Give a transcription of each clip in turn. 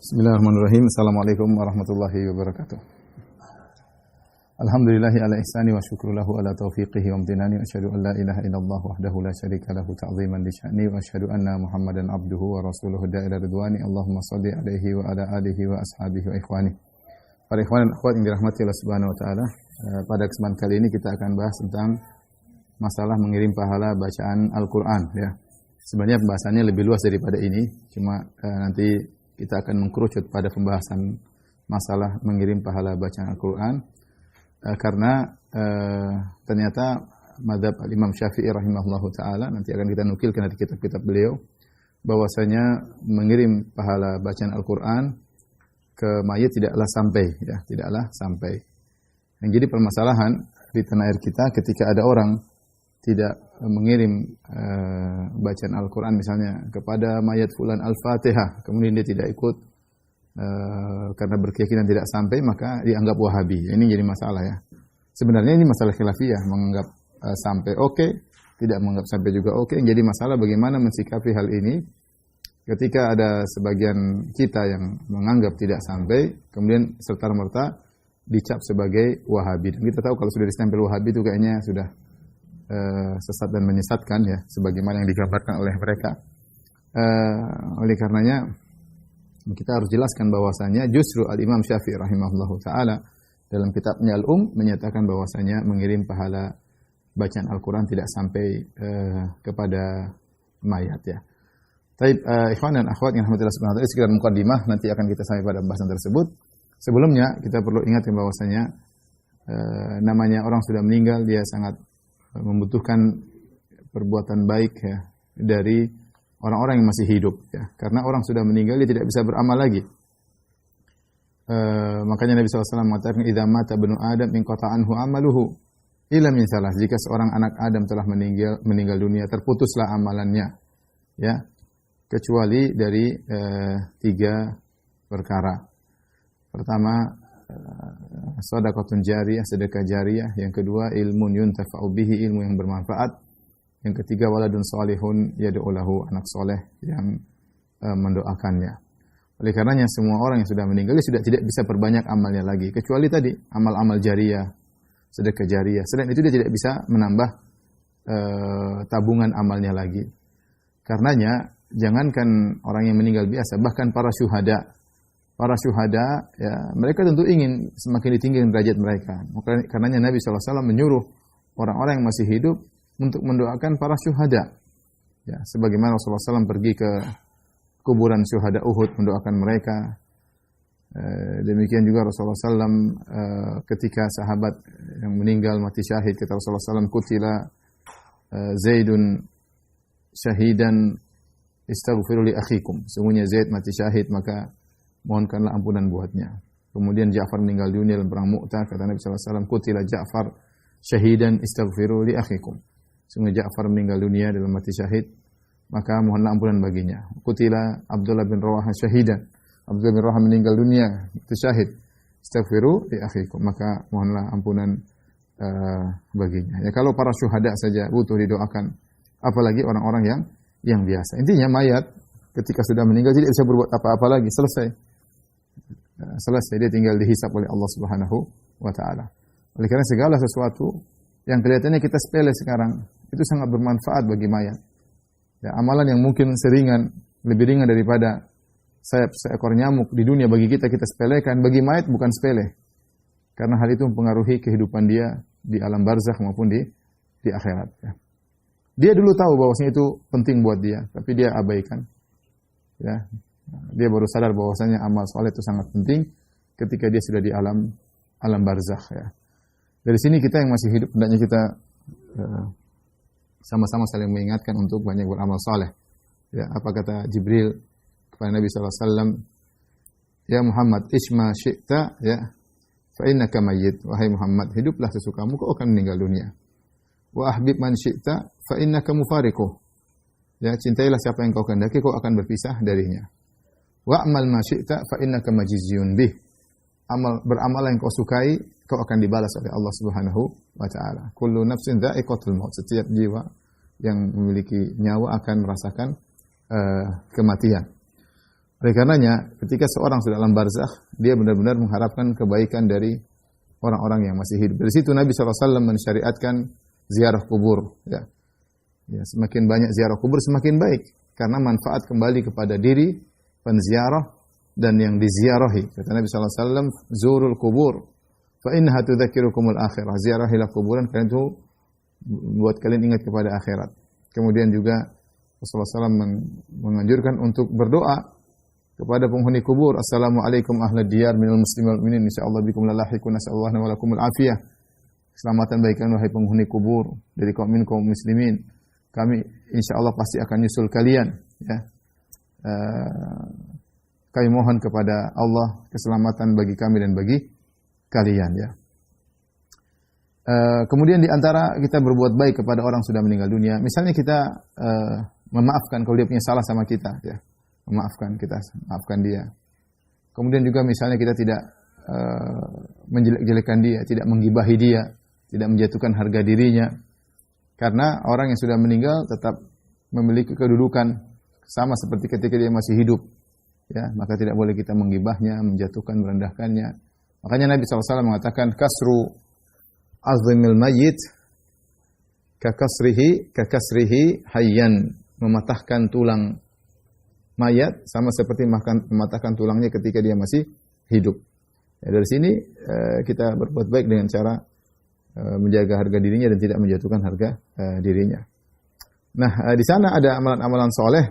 Bismillahirrahmanirrahim. Assalamualaikum warahmatullahi wabarakatuh. Alhamdulillahi ala ihsani wa syukru lahu ala taufiqihi wa amtinani wa asyhadu an la ilaha illallah wahdahu la syarika lahu ta'ziman li sya'ni wa asyhadu anna Muhammadan abduhu wa rasuluhu da'ila ridwani. Allahumma shalli alaihi wa ala alihi wa ashabihi wa ikhwani. Para ikhwan dan akhwat yang dirahmati Allah Subhanahu wa taala, pada kesempatan kali ini kita akan bahas tentang masalah mengirim pahala bacaan Al-Qur'an ya. Sebenarnya pembahasannya lebih luas daripada ini, cuma nanti kita akan mengkerucut pada pembahasan masalah mengirim pahala bacaan Al-Qur'an karena ternyata mazhab Imam Syafi'i rahimahullahu taala, nanti akan kita nukilkan dari kitab-kitab beliau, bahwasanya mengirim pahala bacaan Al-Qur'an ke mayit tidaklah sampai ya, tidaklah sampai. Yang jadi permasalahan di tanah air kita ketika ada orang tidak mengirim bacaan Al-Quran misalnya kepada mayat fulan Al-Fatihah, kemudian dia tidak ikut karena berkeyakinan tidak sampai, maka dianggap Wahabi. Ini jadi masalah ya. Sebenarnya ini masalah khilafiyah, menganggap sampai oke, tidak menganggap sampai juga oke. Yang jadi masalah bagaimana mensikapi hal ini ketika ada sebagian kita yang menganggap tidak sampai, kemudian serta-merta dicap sebagai Wahabi. Dan kita tahu kalau sudah distempel Wahabi itu kayaknya sudah sesat dan menyesatkan ya, sebagaimana yang digambarkan oleh mereka. Oleh karenanya kita harus jelaskan bahwasanya justru Al-Imam Syafi'i rahimahullahu taala dalam kitabnya Al-Um menyatakan bahwasanya mengirim pahala bacaan Al-Qur'an tidak sampai kepada mayat ya. Taib ikhwan dan akhwat yang rahmatillah subhanahu wa taala, sekedar mukadimah, nanti akan kita sampai pada pembahasan tersebut. Sebelumnya kita perlu ingatkan bahwasanya namanya orang sudah meninggal, dia sangat membutuhkan perbuatan baik ya dari orang-orang yang masih hidup ya, karena orang sudah meninggal dia tidak bisa beramal lagi. Makanya Nabi SAW mengatakan idza mata ibnu adam inqata anhu amaluhu illa min salah. Jika seorang anak Adam telah meninggal dunia, terputuslah amalannya ya, kecuali dari tiga perkara. Pertama, sedekahun jariyah, sedekah jariyah. Yang kedua, ilmun yuntafa'u bihi, ilmu yang bermanfaat. Yang ketiga, waladun salihun yad'u lahu, anak soleh yang mendoakannya. Oleh karenanya semua orang yang sudah meninggal sudah tidak bisa perbanyak amalnya lagi, kecuali tadi amal-amal jariyah, sedekah jariyah. Selain itu dia tidak bisa menambah tabungan amalnya lagi. Karenanya jangankan orang yang meninggal biasa, bahkan para syuhada ya, mereka tentu ingin semakin ditinggikan derajat mereka. Karenanya Nabi SAW menyuruh orang-orang yang masih hidup untuk mendoakan para syuhada. Ya, sebagaimana Rasulullah SAW pergi ke kuburan syuhada Uhud mendoakan mereka. Demikian juga Rasulullah SAW ketika sahabat yang meninggal mati syahid, kata Rasulullah SAW, kutila Zaidun syahidan istaghfiru li akhikum. Sungguhnya Zaid mati syahid, maka mohonkanlah ampunan buatnya. Kemudian Ja'far meninggal dunia dalam perang Mu'tah, kata Nabi SAW, kutila Ja'far syahidan istaghfiru li akhikum. Sungguhnya Ja'far meninggal dunia dalam mati syahid, maka mohonlah ampunan baginya. Kutila Abdullah bin Rawaha syahidan. Abdullah bin Rawaha meninggal dunia, mati syahid. Istaghfiru li akhikum, maka mohonlah ampunan baginya. Ya, kalau para syuhada saja butuh didoakan, apalagi orang-orang yang biasa. Intinya mayat ketika sudah meninggal tidak bisa berbuat apa-apa lagi, selesai dia tinggal dihisab oleh Allah Subhanahu wa taala. Oleh karena segala sesuatu yang kelihatannya kita sepele sekarang itu sangat bermanfaat bagi mayat. Ya, amalan yang mungkin lebih ringan daripada sayap seekor nyamuk di dunia bagi kita sepelekan, bagi mayat bukan sepele. Karena hal itu mempengaruhi kehidupan dia di alam barzakh maupun di akhirat ya. Dia dulu tahu bahwasanya itu penting buat dia, tapi dia abaikan. Ya, dia baru sadar bahwasanya amal soleh itu sangat penting ketika dia sudah di alam barzakh ya. Dari sini kita yang masih hidup hendaknya kita sama-sama saling mengingatkan untuk banyak beramal soleh. Ya, apa kata Jibril kepada Nabi SAW? Ya Muhammad, isma syi'ta ya, fa innaka mayyit. Wahai Muhammad, hiduplah sesukamu, kau akan meninggal dunia. Wa ahbib man syi'ta fa innaka mufariquh. Ya, cintailah siapa yang kau kehendaki, kau akan berpisah darinya. Wa'mal ma syi'ta fa innaka majziyun bih. Beramal yang kau sukai, kau akan dibalas oleh Allah Subhanahu wa taala. Kullu nafsin dha'iqatul maut. Setiap jiwa yang memiliki nyawa akan merasakan kematian. Oleh karenanya, ketika seorang sudah dalam barzakh, dia benar-benar mengharapkan kebaikan dari orang-orang yang masih hidup. Dari situ Nabi SAW mensyariatkan ziarah kubur. Ya. Ya, semakin banyak ziarah kubur semakin baik, karena manfaat kembali kepada diri penziarah dan yang diziarahi. Kata Nabi SAW, zurul kubur, fa innaha tudzakirukumul akhirah. Ziarahilah kuburan, karena itu buat kalian ingat kepada akhirat. Kemudian juga Rasulullah SAW menganjurkan untuk berdoa kepada penghuni kubur. Assalamualaikum ahlad diyar minal muslimin wal mu'minin, insyaallah bikum lalahiqun, nasallallahu wa lakumul afiyah. Keselamatan bagi kalian wahai penghuni kubur dari kaum muslimin. Kami insyaallah pasti akan nyusul kalian, ya. Kami mohon kepada Allah keselamatan bagi kami dan bagi kalian, ya. Kemudian di antara kita berbuat baik kepada orang sudah meninggal dunia, misalnya kita memaafkan kalau dia punya salah sama kita, ya. Memaafkan, kita maafkan dia. Kemudian juga misalnya kita tidak menjelek-jelekan dia, tidak menggibahi dia, tidak menjatuhkan harga dirinya. Karena orang yang sudah meninggal tetap memiliki kedudukan sama seperti ketika dia masih hidup. Ya, maka tidak boleh kita menggibahnya, menjatuhkan, merendahkannya. Makanya Nabi SAW mengatakan, kasru azimil mayyit kakasrihi hayyan. Mematahkan tulang mayat sama seperti mematahkan tulangnya ketika dia masih hidup. Ya, dari sini kita berbuat baik dengan cara menjaga harga dirinya dan tidak menjatuhkan harga dirinya. Nah, di sana ada amalan-amalan soleh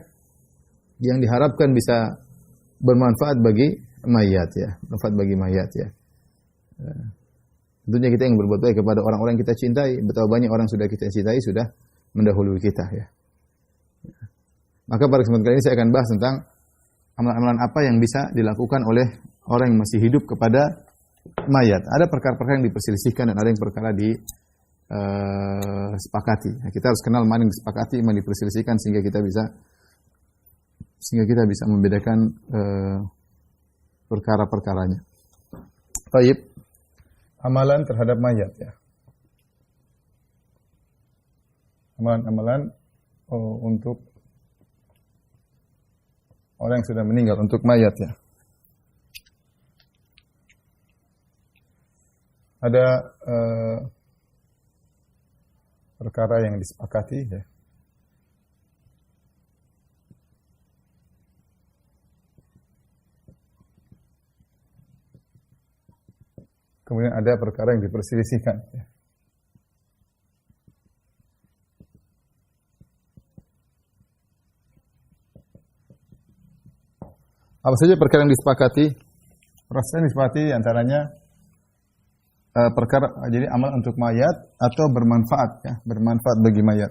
yang diharapkan bisa bermanfaat bagi mayat, ya, bermanfaat bagi mayat, ya. Tentunya kita yang berbuat baik kepada orang-orang yang kita cintai. Betapa banyak orang sudah kita cintai sudah mendahului kita, ya. Maka pada kesempatan kali ini saya akan bahas tentang amalan-amalan apa yang bisa dilakukan oleh orang yang masih hidup kepada mayat. Ada perkara-perkara yang diperselisihkan dan ada yang perkara disepakati. Nah, kita harus kenal mana yang disepakati, mana yang diperselisihkan sehingga kita bisa membedakan perkara-perkaranya. Baik. Amalan terhadap mayat, ya. Amalan-amalan untuk orang yang sudah meninggal, untuk mayat, ya. Ada perkara yang disepakati, ya. Kemudian ada perkara yang diperselisihkan, ya. Apa saja perkara yang disepakati? Perkara yang disepakati antaranya perkara, jadi amal untuk mayat atau bermanfaat, ya, bermanfaat bagi mayat.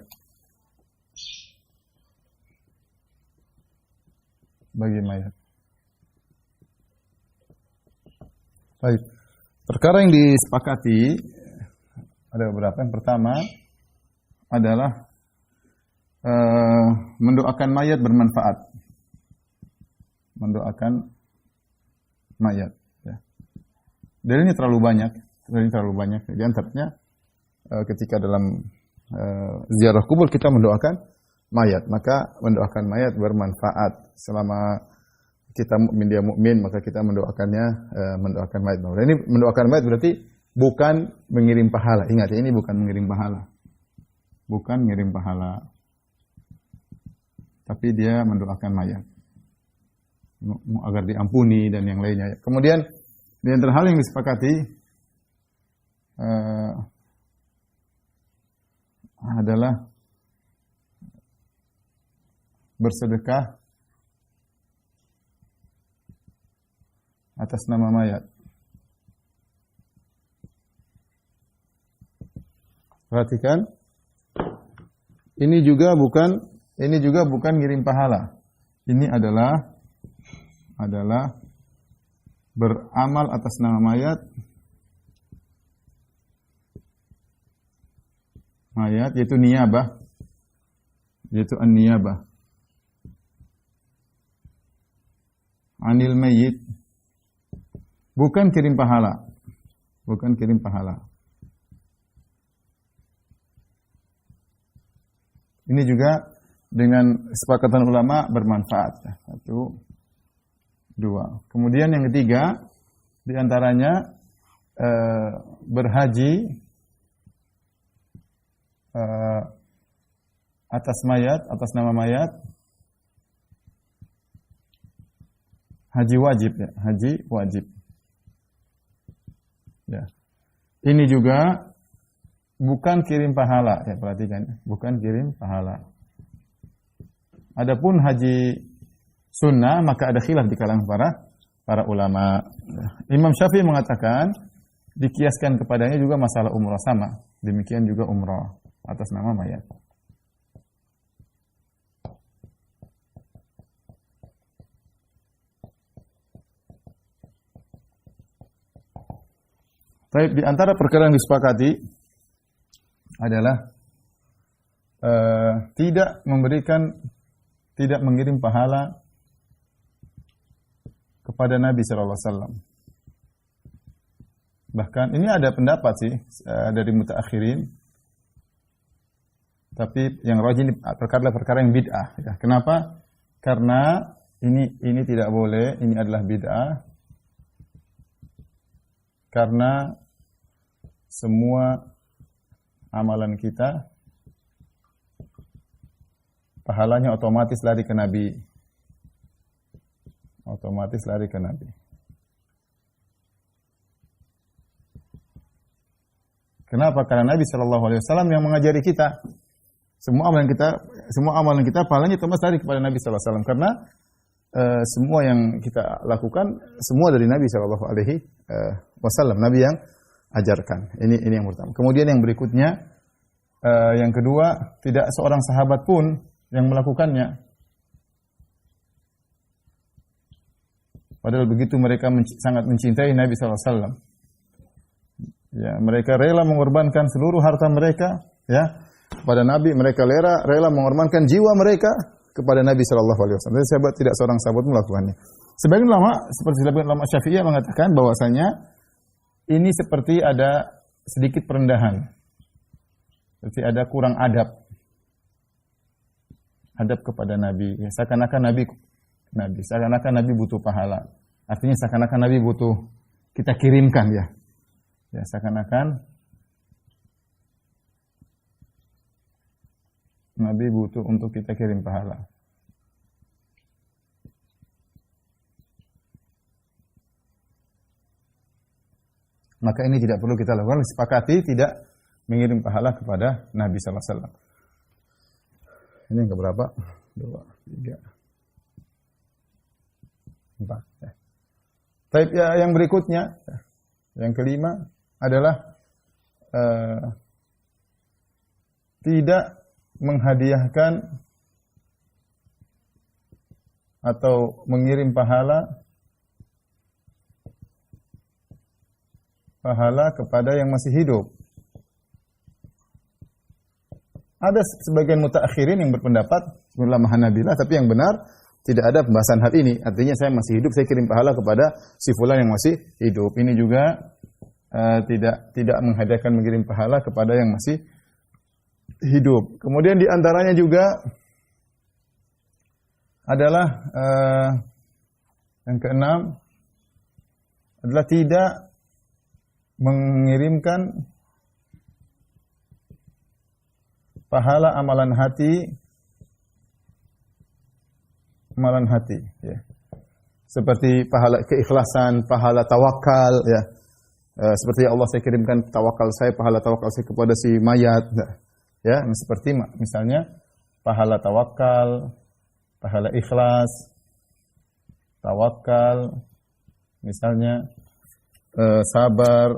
Bagi mayat. Baik. Perkara yang disepakati ada beberapa. Yang pertama adalah mendoakan mayat bermanfaat. Mendoakan mayat, ya. Dalilnya terlalu banyak. Di antaranya ketika dalam ziarah kubur kita mendoakan mayat, maka mendoakan mayat bermanfaat. Selama kita mukmin dia mukmin, maka kita mendoakan mayat. Nah, ini mendoakan mayat berarti bukan mengirim pahala. Ingat, ini bukan mengirim pahala. Bukan mengirim pahala. Tapi dia mendoakan mayat agar diampuni dan yang lainnya. Kemudian di antara hal yang disepakati adalah bersedekah atas nama mayat. Perhatikan, ini juga bukan ngirim pahala. Ini adalah beramal atas nama mayat, yaitu niyabah, yaitu an-niyabah anil mayyit, bukan kirim pahala, Ini juga dengan kesepakatan ulama bermanfaat. Satu, Dua. Kemudian yang ketiga, di antaranya berhaji atas mayat, atas nama mayat. Haji wajib ya, haji wajib. Ya. Ini juga bukan kirim pahala, ya perhatikan, bukan kirim pahala. Adapun haji sunnah maka ada khilaf di kalangan para ulama. Imam Syafi'i mengatakan dikiaskan kepadanya juga masalah umrah sama. Demikian juga umrah atas nama mayat. Baik, di antara perkara yang disepakati adalah tidak mengirim pahala kepada Nabi sallallahu alaihi wasallam. Bahkan ini ada pendapat sih dari mutaakhirin. Tapi yang rajih perkara yang bid'ah ya. Kenapa? Karena ini tidak boleh, ini adalah bid'ah. Karena semua amalan kita pahalanya otomatis lari ke Nabi. Otomatis lari ke Nabi. Kenapa? Karena Nabi Shallallahu Alaihi Wasallam yang mengajari kita. Semua amalan kita pahalanya otomatis lari kepada Nabi Shallallahu Alaihi Wasallam. Karena semua yang kita lakukan semua dari Nabi Shallallahu Alaihi Wasallam. Nabi yang ajarkan. Ini yang pertama. Kemudian yang berikutnya, yang kedua, tidak seorang sahabat pun yang melakukannya. Padahal begitu mereka sangat mencintai Nabi SAW. Ya, mereka rela mengorbankan seluruh harta mereka, ya, kepada Nabi. Mereka rela mengorbankan jiwa mereka kepada Nabi SAW. Jadi sahabat, tidak seorang sahabat melakukannya. Sebagian ulama, seperti sebagian ulama Syafi'iyah mengatakan bahwasanya ini seperti ada sedikit perendahan. Seperti ada kurang adab kepada Nabi. Ya, seakan-akan Nabi butuh pahala. Artinya seakan-akan Nabi butuh kita kirimkan ya. Ya, seakan-akan Nabi butuh untuk kita kirim pahala. Maka ini tidak perlu kita lakukan. Sepakati tidak mengirim pahala kepada Nabi sallallahu alaihi wasallam. Ini yang keberapa? 2, 3, 4. Ya. Baik, ya, yang berikutnya, yang kelima adalah tidak menghadiahkan atau mengirim pahala kepada yang masih hidup. Ada sebagian mutaakhirin yang berpendapat ulama Hanabilah, tapi yang benar tidak ada pembahasan hal ini. Artinya saya masih hidup, saya kirim pahala kepada si fulan yang masih hidup. Ini juga tidak menghadiahkan mengirim pahala kepada yang masih hidup. Kemudian di antaranya juga adalah yang keenam adalah tidak mengirimkan pahala amalan hati ya. Seperti pahala keikhlasan, pahala tawakal ya. Seperti Allah, saya kirimkan tawakal saya, pahala tawakal saya kepada si mayat ya. Seperti misalnya pahala tawakal, pahala ikhlas, tawakal, misalnya sabar,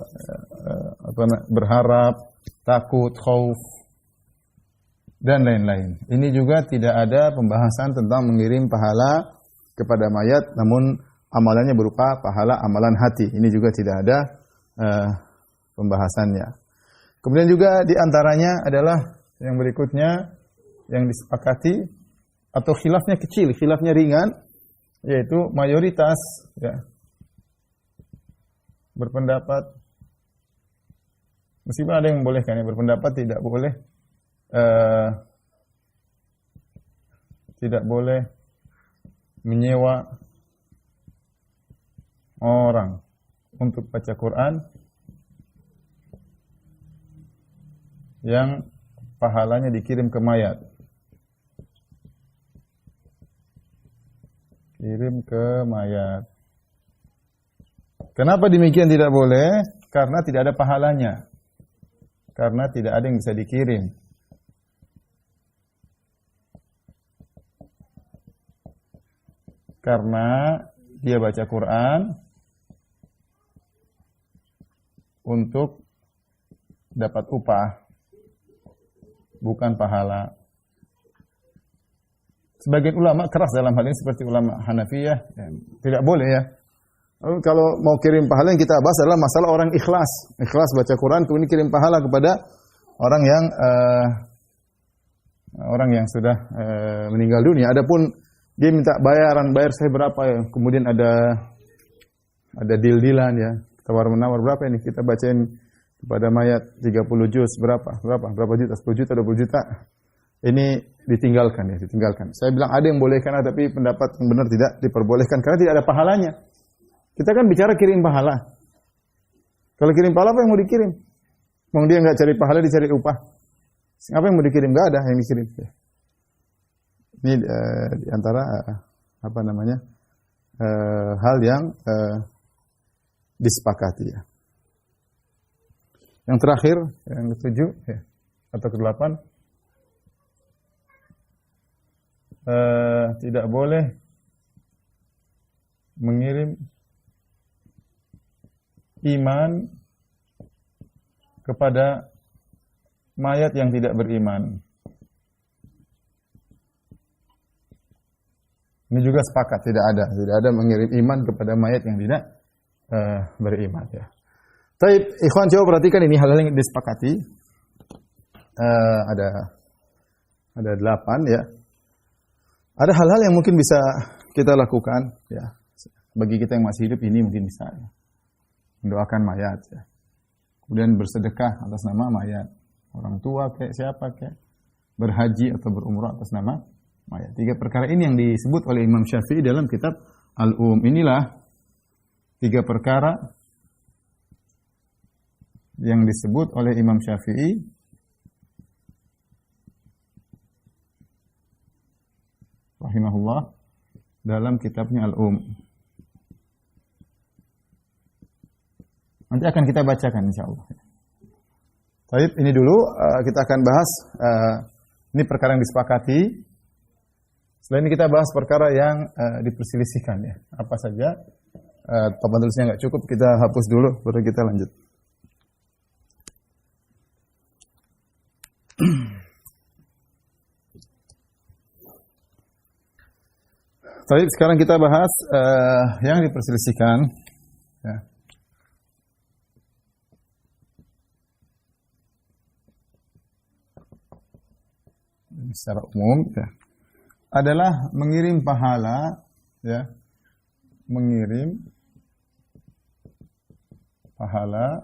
berharap, takut, khauf, dan lain-lain. Ini juga tidak ada pembahasan tentang mengirim pahala kepada mayat, namun amalannya berupa pahala amalan hati. Ini juga tidak ada pembahasannya. Kemudian juga di antaranya adalah yang berikutnya yang disepakati atau khilafnya kecil, khilafnya ringan, yaitu mayoritas ya, berpendapat, meskipun ada yang membolehkan, yang berpendapat tidak boleh menyewa orang untuk baca Quran yang pahalanya dikirim ke mayat. Kirim ke mayat. Kenapa demikian tidak boleh? Karena tidak ada pahalanya. Karena tidak ada yang bisa dikirim. Karena dia baca Quran untuk dapat upah, bukan pahala. Sebagian ulama keras dalam hal ini seperti ulama Hanafiyah, tidak boleh ya. Kalau mau kirim pahala yang kita bahas adalah masalah orang ikhlas. Ikhlas baca Quran kemudian kirim pahala kepada orang yang sudah meninggal dunia. Adapun dia minta bayar saya berapa ya. Kemudian ada deal-dealan ya. Tawar-menawar berapa ini? Kita bacain kepada mayat 30 juz berapa juta, 10 juta, 20 juta. Ini ditinggalkan. Saya bilang ada yang bolehkan tapi pendapat yang benar tidak diperbolehkan karena tidak ada pahalanya. Kita kan bicara kirim pahala. Kalau kirim pahala apa yang mau dikirim? Mau dia nggak cari pahala, dicari upah. Apa yang mau dikirim? Nggak ada yang dikirim. Ini di antara hal yang disepakati ya. Yang terakhir, yang ketujuh ya, atau kedelapan, tidak boleh mengirim iman kepada mayat yang tidak beriman. Ini juga sepakat, tidak ada mengirim iman kepada mayat yang tidak beriman ya. Taib, ikhwan coba perhatikan ini hal-hal yang disepakati. Ada 8 ya. Ada hal-hal yang mungkin bisa kita lakukan ya. Bagi kita yang masih hidup ini mungkin bisa ya. Mendoakan mayat ya. Kemudian bersedekah atas nama mayat. Orang tua kayak siapa kayak berhaji atau berumrah atas nama mayat. 3 perkara ini yang disebut oleh Imam Syafi'i dalam kitab Al-Um. Inilah 3 perkara yang disebut oleh Imam Syafi'i rahimahullah dalam kitabnya Al-Um. Nanti akan kita bacakan insyaallah. Baik, ini dulu kita akan bahas ini perkara yang disepakati. Setelah ini kita bahas perkara yang diperselisihkan ya. Apa saja? Papan tulisnya nggak cukup, kita hapus dulu baru kita lanjut. Baik, sekarang kita bahas yang diperselisihkan ya. Secara umum ya, adalah mengirim pahala ya, mengirim pahala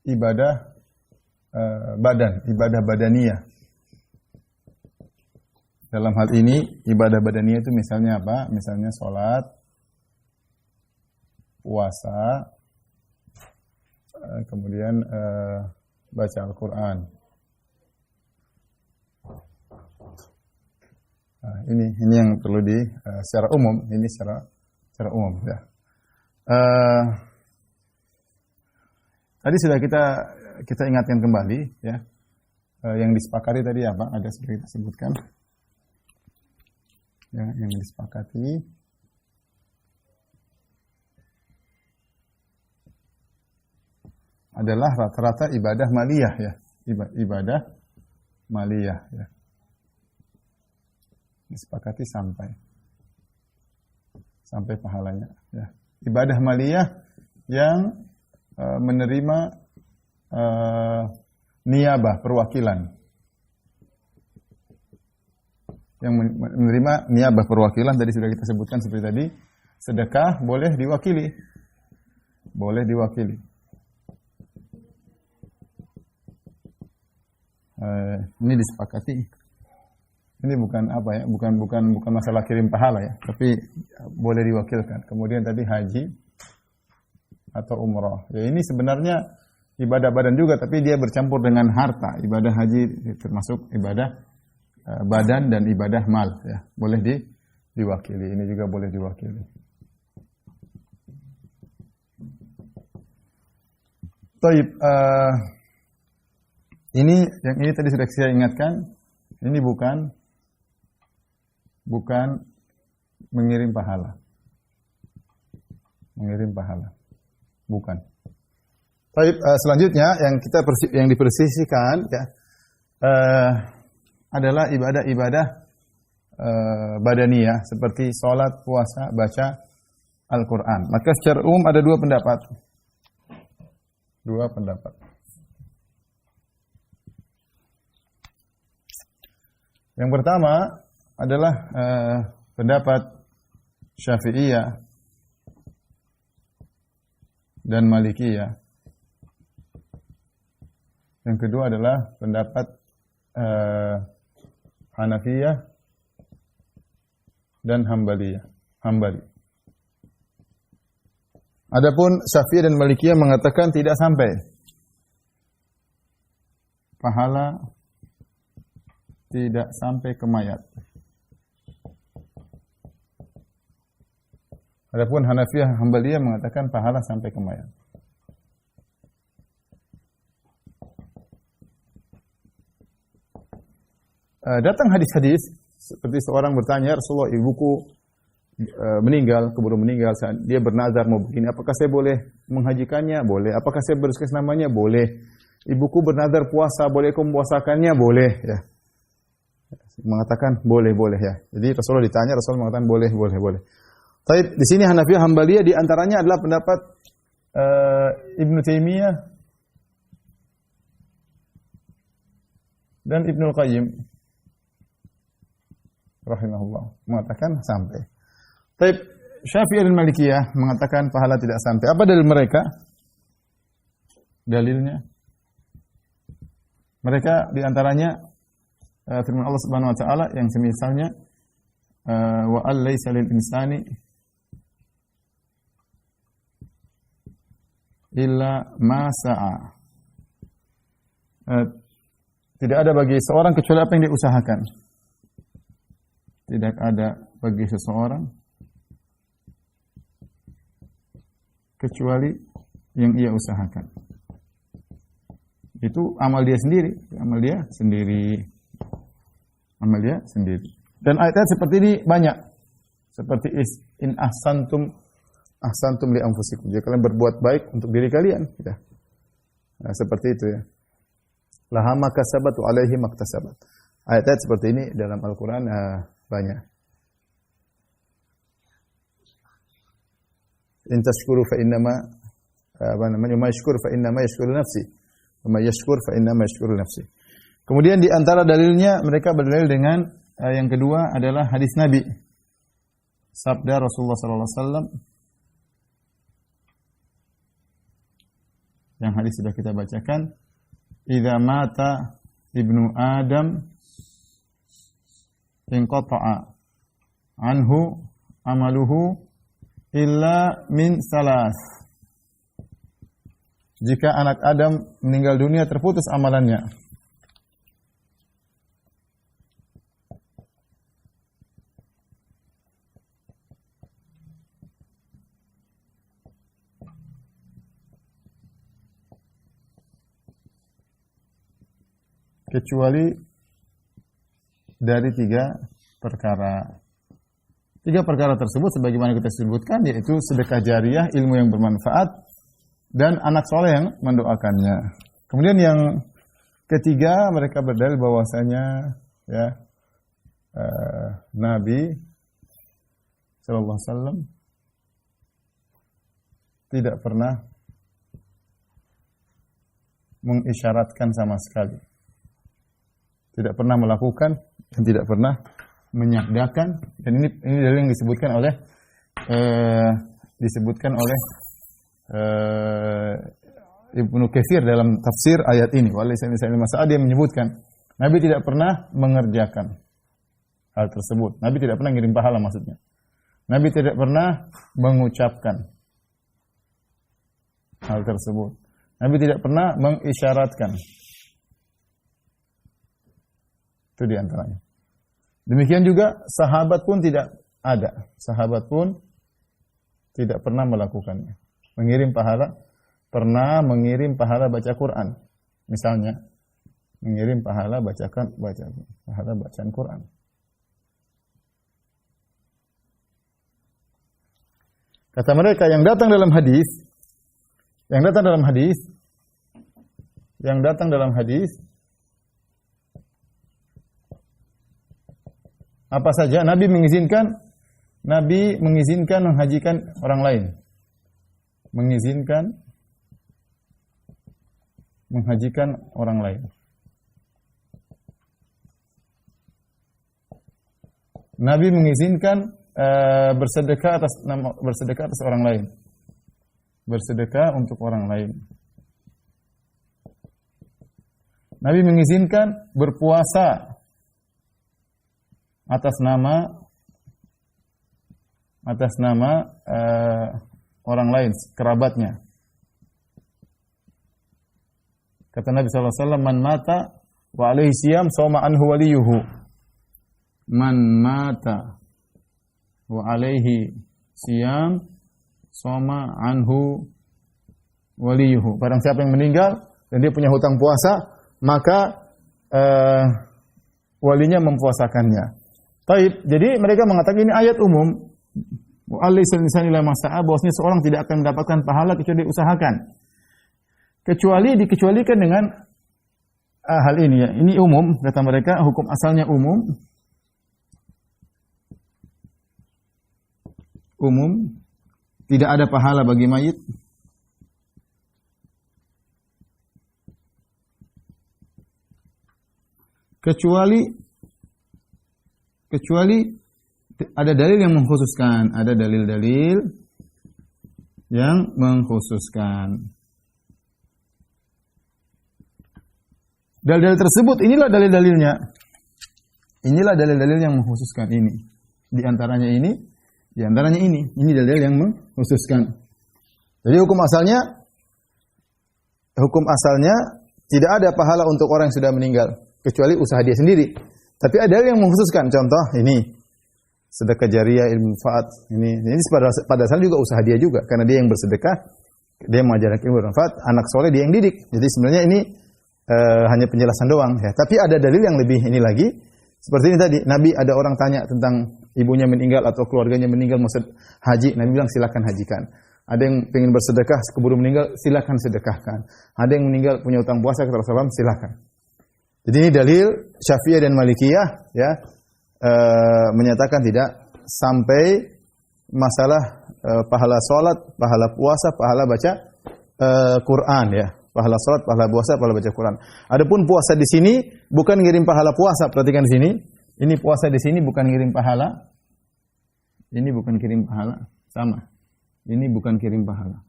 ibadah ibadah badaniyah. Dalam hal ini ibadah badaniyah itu misalnya apa? Misalnya sholat, puasa, kemudian baca Al-Quran. Nah, ini yang perlu secara umum, ini secara umum ya. Tadi sudah kita ingatkan kembali ya. Yang disepakati tadi apa? Ada sudah kita sebutkan. Ya, yang disepakati adalah rata-rata ibadah maliyah ya. Ibadah maliyah ya. Disepakati sampai pahalanya ya. Ibadah maliyah yang menerima niyabah, perwakilan. Yang menerima niyabah, perwakilan tadi sudah kita sebutkan seperti tadi, sedekah boleh diwakili. Boleh diwakili. Ini disepakati. Ini bukan apa ya, bukan masalah kirim pahala ya, tapi boleh diwakilkan. Kemudian tadi haji atau umroh. Ya ini sebenarnya ibadah badan juga, tapi dia bercampur dengan harta. Ibadah haji termasuk ibadah badan dan ibadah mal ya. Boleh diwakili. Ini juga boleh diwakili. Taib, ini tadi sudah saya ingatkan, ini bukan mengirim pahala. Mengirim pahala. Bukan. Taib, selanjutnya yang dipersisihkan ya, adalah ibadah-ibadah badaniyah seperti sholat, puasa, baca Al-Quran. Maka secara umum ada dua pendapat. Yang pertama adalah pendapat Syafi'iyah dan Malikiyah. Yang kedua adalah pendapat Hanafiyah dan Hambali. Adapun Syafi'iyah dan Malikiyah mengatakan tidak sampai pahala, tidak sampai ke mayat. Adapun Hanafiyah, Hambaliyah mengatakan pahala sampai ke mayat. Datang hadis-hadis seperti seorang bertanya, Rasulullah, ibuku meninggal, keburu meninggal, dia bernazar mau begini, apakah saya boleh menghajikannya? Boleh. Apakah saya bersukas namanya? Boleh. Ibuku bernazar puasa, boleh aku mempuasakannya? Boleh. Ya. Mengatakan boleh ya. Jadi Rasulullah ditanya, Rasulullah mengatakan boleh. Tapi di sini Hanafiyah, Hambaliyah di antaranya adalah pendapat Ibnu Taimiyah dan Ibnu Qayyim rahimahullah mengatakan sampai. Tapi Syafi'iyah dan Malikiyah mengatakan pahala tidak sampai. Apa dalil mereka? Dalilnya mereka di antaranya firman Allah Subhanahu wa taala yang semisalnya wa allaysa lil insani illa ma sa'a. Tidak ada bagi seorang kecuali apa yang dia usahakan. Tidak ada bagi seseorang kecuali yang ia usahakan. Itu amal dia sendiri. Dan ayat-ayat seperti ini banyak. Seperti in ahsantum li anfusikum. Jika kalian berbuat baik untuk diri kalian, ya. Nah, seperti itu ya. Laha ma kasabat wa alaihi maktasabat. Ayat-ayat seperti ini dalam Al-Qur'an banyak. In tashkuru fa innama ma yashkur fa innama yashkuru nafsi. Wa ma yashkur fa innama yashkuru nafsi. Kemudian di antara dalilnya mereka berdalil dengan yang kedua adalah hadis Nabi. Sabda Rasulullah sallallahu alaihi wasallam yang hadis sudah kita bacakan, idza mata ibnu Adam inqata'a anhu amaluhu illa min salas. Jika anak Adam meninggal dunia terputus amalannya. Kecuali dari tiga perkara. Tiga perkara tersebut sebagaimana kita sebutkan yaitu sedekah jariyah, ilmu yang bermanfaat, dan anak soleh yang mendoakannya. Kemudian yang ketiga mereka berdalil bahwasanya ya Nabi sallallahu alaihi wasallam tidak pernah mengisyaratkan sama sekali. Tidak pernah melakukan dan tidak pernah menyabdakan, dan ini dalil yang disebutkan oleh Ibnu Katsir dalam tafsir ayat ini. Wallahi saya dia menyebutkan Nabi tidak pernah mengerjakan hal tersebut. Nabi tidak pernah ngirim pahala maksudnya. Nabi tidak pernah mengucapkan hal tersebut. Nabi tidak pernah mengisyaratkan. Itu di antaranya. Demikian juga sahabat pun tidak ada. Sahabat pun tidak pernah melakukannya. Mengirim pahala, pernah mengirim pahala baca Quran. Misalnya, mengirim pahala pahala bacaan Quran. Kata mereka yang datang dalam hadis, apa saja Nabi mengizinkan menghajikan orang lain. Menghajikan orang lain. Nabi mengizinkan bersedekah atas orang lain. Bersedekah untuk orang lain. Nabi mengizinkan berpuasa atas nama orang lain, kerabatnya. Kata Nabi sallallahu alaihi wasallam, "Man mata wa alaihi siyam shoma anhu waliyuhu." Man mata wa alaihi siyam shoma anhu waliyuhu. Barang siapa yang meninggal dan dia punya hutang puasa, maka walinya mempuasakannya. Taib. Jadi mereka mengatakan ini ayat umum. Alaysa lisan ila masa'a, bahwasanya seorang tidak akan mendapatkan pahala kecuali diusahakan. Kecuali dikecualikan dengan hal ini ya. Ini umum, kata mereka, hukum asalnya umum. Umum, tidak ada pahala bagi mayit. Kecuali ada dalil yang mengkhususkan, ada dalil-dalil yang mengkhususkan. Dalil-dalil tersebut, inilah dalil-dalilnya. Inilah dalil-dalil yang mengkhususkan ini. Di antaranya ini. Ini dalil yang mengkhususkan. Jadi hukum asalnya tidak ada pahala untuk orang yang sudah meninggal kecuali usaha dia sendiri. Tapi ada dalil yang mengkhususkan. Contoh ini sedekah jariyah, ilmu manfaat. Ini pada dasarnya juga usaha dia juga, karena dia yang bersedekah, dia mengajarkan ilmu manfaat, anak soleh dia yang didik. Jadi sebenarnya ini hanya penjelasan doang ya. Tapi ada dalil yang lebih ini lagi. Seperti ini tadi, Nabi ada orang tanya tentang ibunya meninggal atau keluarganya meninggal mau haji, Nabi bilang silakan hajikan. Ada yang ingin bersedekah keburu meninggal, silakan sedekahkan. Ada yang meninggal punya utang puasa kata Rasulullah, silakan. Jadi ini dalil Syafi'iyah dan Malikiyah ya, menyatakan tidak sampai masalah pahala salat, pahala puasa, pahala baca Quran ya. Pahala salat, pahala puasa, pahala baca Quran. Adapun puasa di sini bukan ngirim pahala puasa, perhatikan di sini. Ini puasa di sini bukan ngirim pahala. Ini bukan kirim pahala, sama. Ini bukan kirim pahala.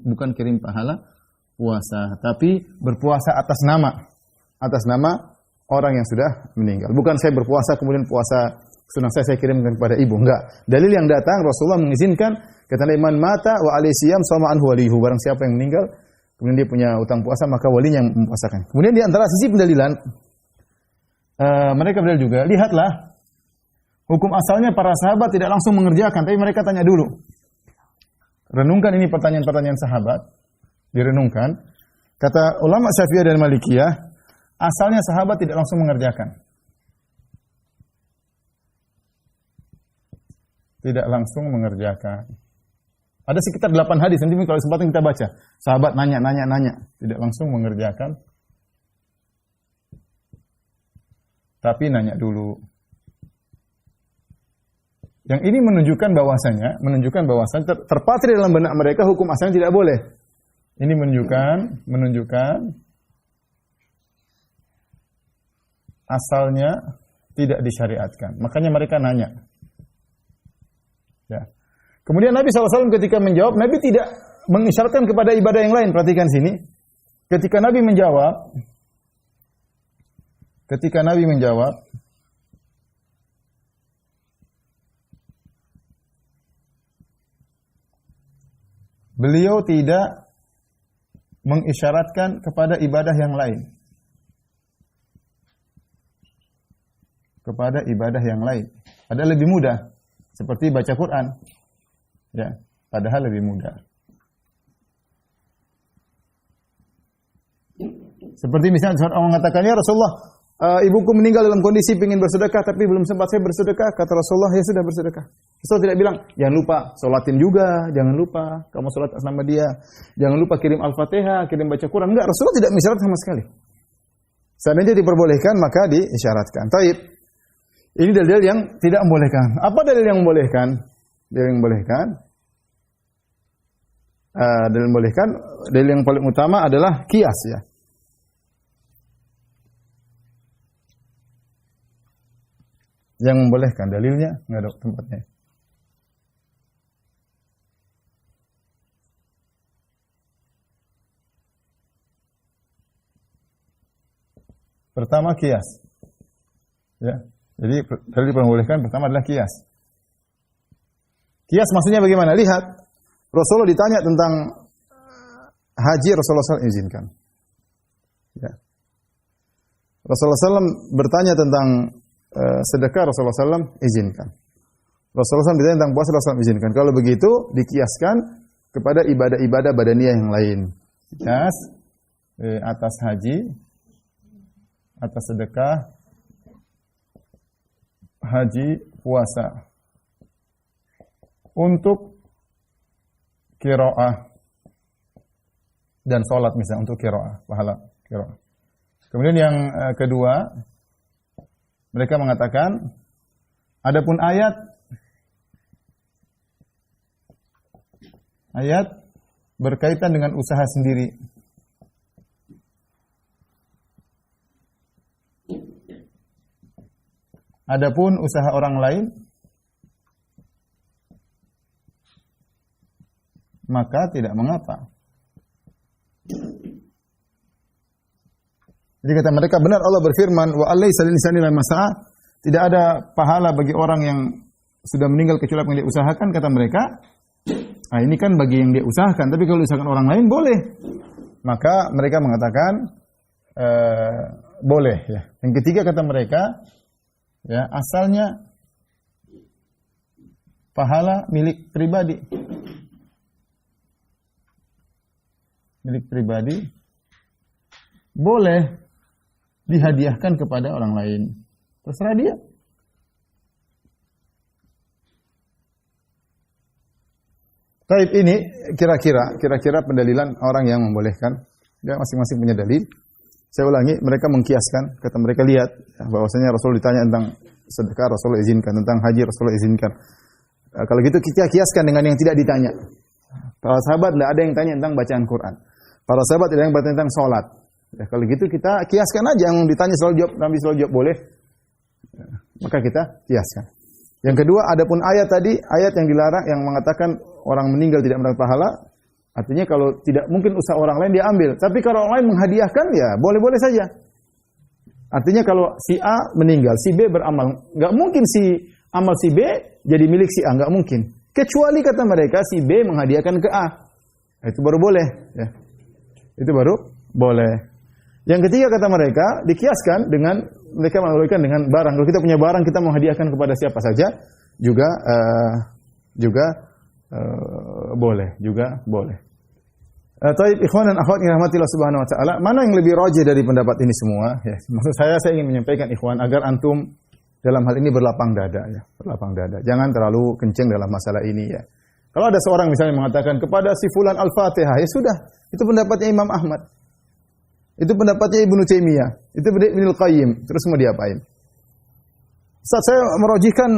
Bukan kirim pahala puasa, tapi berpuasa atas nama orang yang sudah meninggal. Bukan saya berpuasa kemudian puasa sunnah saya kirimkan kepada ibu, enggak. Dalil yang datang Rasulullah mengizinkan, kata iman mata wa alaisiyam sama anhu walihu, barang siapa yang meninggal kemudian dia punya utang puasa maka walinya yang mempuasakan. Kemudian di antara sisi pendalilan mereka berdalil juga, lihatlah hukum asalnya para sahabat tidak langsung mengerjakan, tapi mereka tanya dulu. Renungkan ini pertanyaan-pertanyaan sahabat, direnungkan. Kata ulama Syafi'iyah dan Malikiyah, asalnya sahabat tidak langsung mengerjakan. Tidak langsung mengerjakan. Ada sekitar 8 hadis, nanti kalau kesempatan kita baca. Sahabat nanya, tidak langsung mengerjakan. Tapi nanya dulu. Yang ini menunjukkan bahwasanya terpatri dalam benak mereka hukum asalnya tidak boleh. Ini menunjukkan asalnya tidak disyariatkan. Makanya mereka nanya. Ya. Kemudian Nabi SAW ketika menjawab, Nabi tidak mengisyaratkan kepada ibadah yang lain. Perhatikan sini. Ketika Nabi menjawab, ketika Nabi menjawab, beliau tidak mengisyaratkan kepada ibadah yang lain. Kepada ibadah yang lain. Padahal lebih mudah. Seperti baca Quran. Ya, padahal lebih mudah. Seperti misalnya seorang mengatakan, ya Rasulullah, ibuku meninggal dalam kondisi ingin bersedekah, tapi belum sempat saya bersedekah. Kata Rasulullah, ya sudah bersedekah. Rasul tidak bilang, jangan lupa sholatin juga, jangan lupa kamu sholat atas nama dia, jangan lupa kirim Al-Fatihah, kirim baca Quran. Enggak, Rasulullah tidak mengisyarat sama sekali. Seandainya diperbolehkan, maka diisyaratkan. Taib. Ini dalil yang tidak membolehkan. Apa dalil yang membolehkan? Dalil yang membolehkan. Dalil membolehkan. Dalil yang paling utama adalah kias, ya. Yang membolehkan dalilnya nggak ada tempatnya. Pertama kias, ya. Jadi dalil membolehkan pertama adalah kias. Kias maksudnya bagaimana? Lihat, Rasulullah ditanya tentang haji, Rasulullah SAW izinkan. Ya. Rasulullah SAW bertanya tentang sedekah, Rasulullah SAW izinkan. Rasulullah SAW bertanya tentang puasa, Rasulullah SAW izinkan. Kalau begitu, dikiaskan kepada ibadah-ibadah badaniyah yang lain. Kias atas haji, atas sedekah, haji, puasa. Untuk qiraah dan sholat misalnya, untuk qiraah, pahala qiraah. Kemudian yang kedua, mereka mengatakan, adapun ayat berkaitan dengan usaha sendiri. Adapun usaha orang lain, maka tidak mengapa. Jadi kata mereka, benar Allah berfirman, wa alaysa lil-insani illa ma sa'a. Tidak ada pahala bagi orang yang sudah meninggal kecuali apa yang dia usahakan, kata mereka. Nah, ini kan bagi yang dia usahakan, tapi kalau usahakan orang lain boleh. Maka mereka mengatakan boleh, ya. Yang ketiga kata mereka, ya, asalnya pahala milik pribadi. Milik pribadi boleh dihadiahkan kepada orang lain. Terserah dia. Taib ini kira-kira pendalilan orang yang membolehkan. Ya, masing-masing punya dalil. Saya ulangi, mereka mengkiaskan, kata mereka, lihat bahwasanya Rasul ditanya tentang sedekah, Rasul izinkan, tentang haji, Rasul izinkan. Kalau gitu kita kiaskan dengan yang tidak ditanya. Para sahabat tidak ada yang tanya tentang bacaan Quran. Para sahabat tidak ada yang bertanya tentang sholat. Ya, kalau gitu kita kiaskan aja, yang ditanya selalu jawab, Nabi selalu jawab boleh. Ya, maka kita kiaskan. Yang kedua, adapun ayat tadi, ayat yang dilarang yang mengatakan orang meninggal tidak mendapat pahala, artinya kalau tidak mungkin usaha orang lain dia ambil. Tapi kalau orang lain menghadiahkan, ya boleh-boleh saja. Artinya kalau si A meninggal, si B beramal, nggak mungkin si amal si B jadi milik si A, nggak mungkin. Kecuali kata mereka si B menghadiahkan ke A, itu baru boleh. Ya. Itu baru boleh. Yang ketiga kata mereka dikiaskan dengan mereka mengalihkan dengan barang. Kalau kita punya barang kita menghadiahkan kepada siapa saja juga boleh, juga boleh. Taib ikhwan dan akhwat yang rahmatillah subhanahu wa ta'ala, mana yang lebih rajih dari pendapat ini semua? Ya, maksud saya ingin menyampaikan ikhwan agar antum dalam hal ini berlapang dada, ya, berlapang dada. Jangan terlalu kenceng dalam masalah ini, ya. Kalau ada seorang misalnya mengatakan kepada si fulan Al-Fatihah, ya sudah, itu pendapatnya Imam Ahmad. Itu pendapatnya Ibnu Taimiyah, itu Ibnu Qayyim, terus mau diapain? Saat saya merojihkan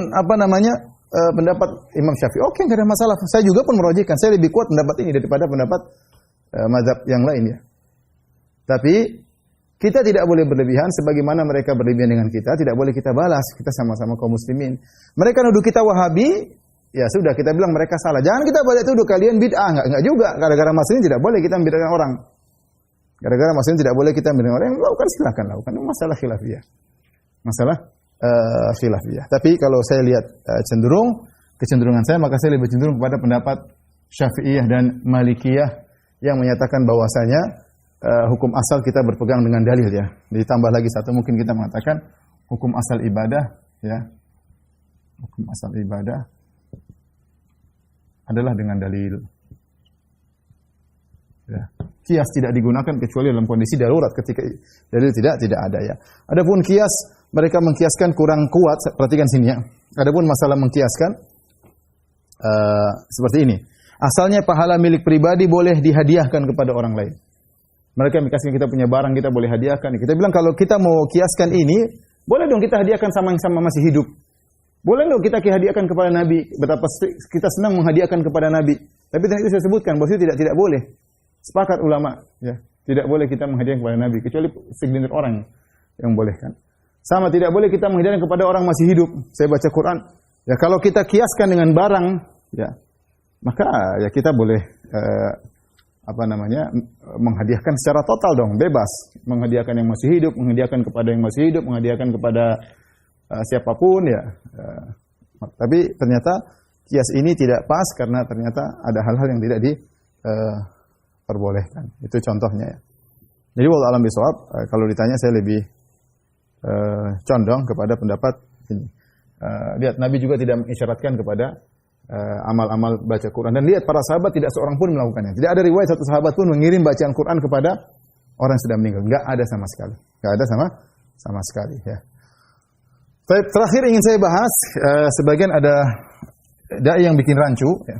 pendapat Imam Syafi'i, oke, enggak ada masalah. Saya juga pun merojihkan, saya lebih kuat pendapat ini daripada pendapat mazhab yang lain, ya. Tapi kita tidak boleh berlebihan sebagaimana mereka berlebihan dengan kita, tidak boleh kita balas. Kita sama-sama kaum muslimin. Mereka nuduh kita Wahabi, ya sudah kita bilang mereka salah. Jangan kita balik tuduh kalian bid'ah, enggak juga. Gara-gara masalah ini tidak boleh kita membid'ahkan orang. Gara-gara maksudnya tidak boleh kita mendengar orang yang melakukan, silakan lakukan. Ini masalah khilafiyah. Masalah khilafiyah. Tapi kalau saya lihat kecenderungan saya, maka saya lebih cenderung kepada pendapat Syafi'iyah dan Malikiyah yang menyatakan bahwasanya hukum asal kita berpegang dengan dalil ya. Ditambah lagi satu, mungkin kita mengatakan hukum asal ibadah ya. Hukum asal ibadah adalah dengan dalil. Ya. Kias tidak digunakan kecuali dalam kondisi darurat, ketika dalil tidak ada ya. Adapun kias, mereka mengkiaskan kurang kuat, perhatikan sini ya. Adapun masalah mengkiaskan seperti ini. Asalnya pahala milik pribadi boleh dihadiahkan kepada orang lain. Mereka mengkiaskan kita punya barang, kita boleh hadiahkan. Kita bilang kalau kita mau kiaskan ini, boleh dong kita hadiahkan sama yang sama masih hidup. Boleh dong kita hadiahkan kepada Nabi. Betapa kita senang menghadiahkan kepada Nabi. Tapi tadi itu saya sebutkan, bahwa itu tidak boleh. Sepakat ulama, ya. Tidak boleh kita menghadiahkan kepada Nabi, kecuali segelintir orang yang bolehkan. Sama tidak boleh kita menghadiahkan kepada orang masih hidup. Saya baca Quran. Ya kalau kita kiaskan dengan barang, ya, maka ya kita boleh menghadiahkan secara total dong, bebas. Menghadiahkan yang masih hidup, menghadiahkan kepada yang masih hidup, menghadiahkan kepada siapapun ya. Tapi ternyata kias ini tidak pas karena ternyata ada hal-hal yang tidak diperbolehkan. Itu contohnya ya. Jadi wallahu a'lam bishawab, kalau ditanya saya lebih condong kepada pendapat ini. Lihat Nabi juga tidak mengisyaratkan kepada amal-amal baca Quran, dan lihat para sahabat tidak seorang pun melakukannya. Tidak ada riwayat satu sahabat pun mengirim bacaan Quran kepada orang yang sudah meninggal. Enggak ada sama sekali. Enggak ada sama sekali ya. Terakhir ingin saya bahas, sebagian ada dai yang bikin rancu ya.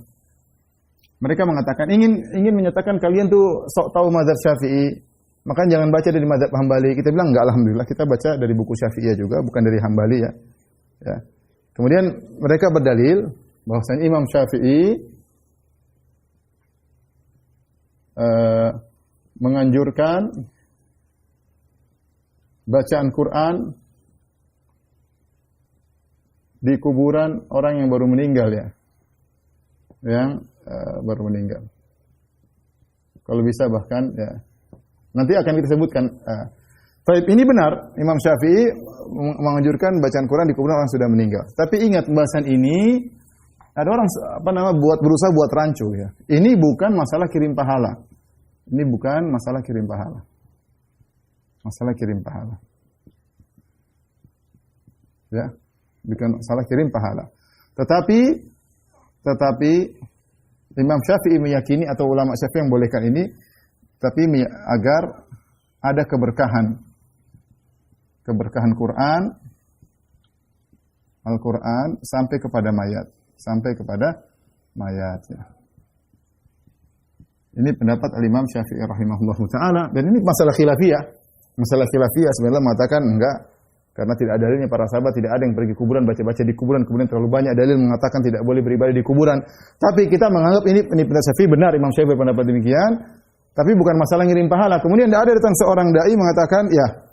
Mereka mengatakan ingin menyatakan kalian tuh sok tahu mazhab Syafi'i, maka jangan baca dari mazhab Hambali. Kita bilang enggak, alhamdulillah kita baca dari buku Syafi'iyah juga, bukan dari Hambali ya. Ya. Kemudian mereka berdalil bahwasanya Imam Syafi'i menganjurkan bacaan Quran di kuburan orang yang baru meninggal ya. Yang baru meninggal. Kalau bisa bahkan ya. Nanti akan kita sebutkan. Baik, ini benar Imam Syafi'i menganjurkan bacaan Quran di kuburan orang sudah meninggal. Tapi ingat pembahasan ini ada orang berusaha buat rancu ya. Ini bukan masalah kirim pahala. Ini bukan masalah kirim pahala. Masalah kirim pahala. Ya, bukan masalah kirim pahala. Tetapi Imam Syafi'i meyakini atau ulama Syafi'i yang bolehkan ini, tapi agar ada keberkahan Quran, Al-Quran sampai kepada mayat. Ya. Ini pendapat Al-Imam Syafi'i rahimahullah ta'ala. Dan ini masalah khilafiyah. Masalah khilafiyah sebenarnya mengatakan enggak. Karena tidak ada dalilnya, para sahabat tidak ada yang pergi kuburan, baca-baca di kuburan. Kemudian terlalu banyak dalil mengatakan tidak boleh beribadah di kuburan. Tapi kita menganggap ini pendapat Syafi'i benar. Imam Syafi'i berpendapat demikian. Tapi bukan masalah ngirim pahala. Kemudian ada datang seorang da'i mengatakan, ya,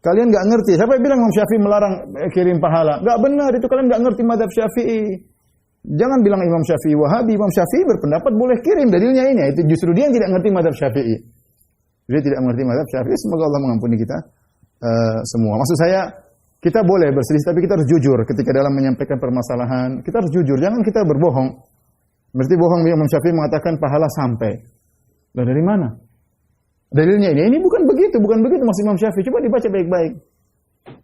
kalian enggak ngerti. Siapa yang bilang Imam Syafi'i melarang kirim pahala? Enggak benar, itu kalian enggak ngerti mazhab Syafi'i. Jangan bilang Imam Syafi'i Wahabi. Imam Syafi'i berpendapat boleh kirim, dalilnya ini. Itu justru dia yang tidak ngerti mazhab Syafi'i. Dia tidak mengerti mazhab Syafi'i. Semoga Allah mengampuni kita semua. Maksud saya, kita boleh berselisih, tapi kita harus jujur ketika dalam menyampaikan permasalahan. Kita harus jujur, jangan kita berbohong. Berarti bohong Imam Syafi'i mengatakan pahala sampai. Lah dari mana? Dalilnya ini bukan begitu maksud Imam Syafi'i. Coba dibaca baik-baik.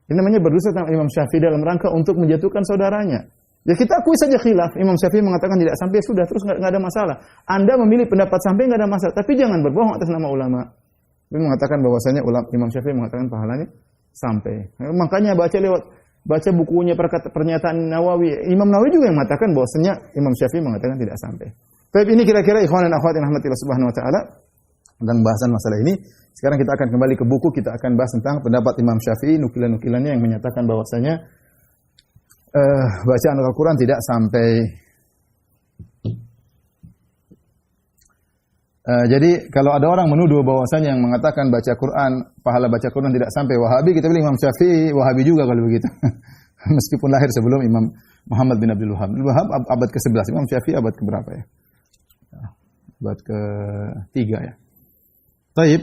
Ini namanya berdusta tentang Imam Syafi'i dalam rangka untuk menjatuhkan saudaranya. Ya kita akui saja khilaf. Imam Syafi'i mengatakan tidak sampai, sudah, terus nggak ada masalah. Anda memilih pendapat sampai nggak ada masalah, tapi jangan berbohong atas nama ulama. Dia mengatakan bahwasanya Imam Syafi'i mengatakan pahalanya sampai. Makanya baca bukunya pernyataan Nawawi. Imam Nawawi juga yang mengatakan bahwasanya Imam Syafi'i mengatakan tidak sampai. Baik, ini kira-kira ikhwan dan akhwat yang rahmatillah subhanahu wa ta'ala tentang bahasan masalah ini. Sekarang kita akan kembali ke buku, kita akan bahas tentang pendapat Imam Syafi'i, nukilan-nukilannya yang menyatakan bahwasanya bacaan Al-Quran tidak sampai. Jadi kalau ada orang menuduh bahwasanya yang mengatakan baca Quran, pahala baca Quran tidak sampai Wahabi, kita bilang Imam Syafi'i Wahabi juga kalau begitu. Meskipun lahir sebelum Imam Muhammad bin Abdul Wahhab. Abdul Wahhab abad ke-11, Imam Syafi'i abad ke berapa ya? Abad ke-3 ya. Taib.